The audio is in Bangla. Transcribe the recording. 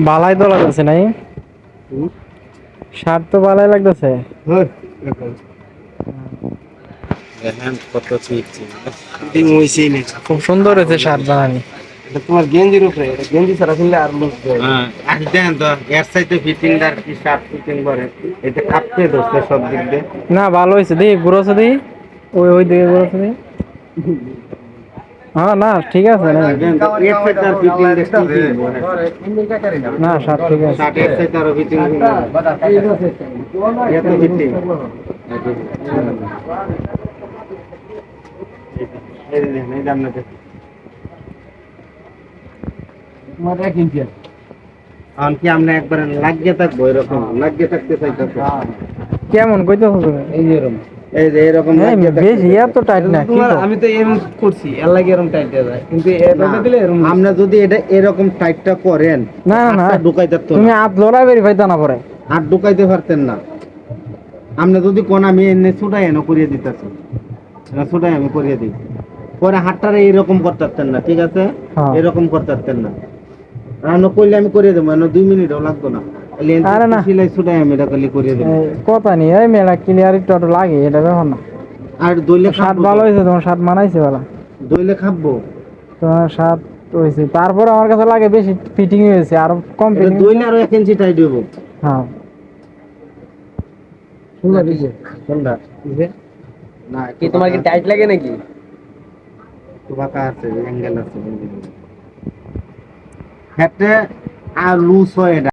বালাই তো লাগতেছে নাই, শার্ট তো বালাই লাগতেছে। দেখেন কত চিকচিক ফিটিং হইছেই না। খুব সুন্দর হয়েছে শার্ট বানানি। এটা তোমার গেঞ্জির উপরে, এটা গেঞ্জি ছাড়া কিনলে আর লুজ দেয়। হ্যাঁ আর দেখেন তো এর সাইডে ফিটিংদার কি শার্ট ফিটিং করে এটা কাঁপতে দোস্ত সব দিক দিয়ে না ভালো হয়েছে, দেখি ঘুরোছে দেখি, ওই ওই দিকে ঘুরোছে দেখি। হ্যাঁ না ঠিক আছে না, দেখেন তো এর সাইডে আর ফিটিং দেখতে কি না শার্ট ঠিক আছে। শার্ট এর সাইডে আরো ফিটিং এত ফিটিং এই দেখেন এই দাম না তোমার 1 ইঞ্চি আছে। এখন কি আমরা একবার লাগিয়ে থাকবো এরকম লাগিয়ে থাকতে চাইতেছে কেমন কইতেছো তুমি? এই যে এরকম। এই যে এরকম লাগিয়ে থাকতে বেশি এত টাইট না, কি তোমার তো? আমি তো এরকম করছি, এর লাগে এরকম টাইট দেয়া যায়। কিন্তু এটা দিলে এরকম আমরা যদি এটা এরকম টাইটটা করেন না না হাতটা ঢুকাইতে পারতো তুমি না হাত লড়া বেরি পাইতা না পরে। হাত ঢুকাইতে পারতেন না আমরা যদি কোন আমি এনে ছুটাই এনে করিয়ে দিতেছি ছুটাই আমি করিয়ে দিই পরে হাতটারে এইরকম করতে পারতেন না ঠিক আছে হ্যাঁ। এরকম করতে পারতেন না রান্না করলে আমি করিয়ে দেবো 2 মিনিটও লাগতো না খালি আরে না। সিলাই ছুটাই আমি এটা খালি করিয়ে দেবো এই কথা নেই, এই মেয়েরা ক্লিয়ার একটু লাগে, এটা ব্যাপার না। আর দইলে শার্ট খাবো ভালো হয়েছে, তোমার শার্ট মানাইছে ভালো, দইলে খাবো তোমার শার্ট হয়েছে। তারপর আমার কাছে লাগে বেশি ফিটিং হয়েছে, আর কম এটা ফিটিং। দইলে আরো 1 ইঞ্চি টাইট হইব হ্যাঁ সুন্দর দিছে। কোনটা না কি তোমার কি টাইট লাগে নাকি? একটু বাঁকা আছে অ্যাঙ্গেল আছে হেঁটে আর লুজ হয় এটা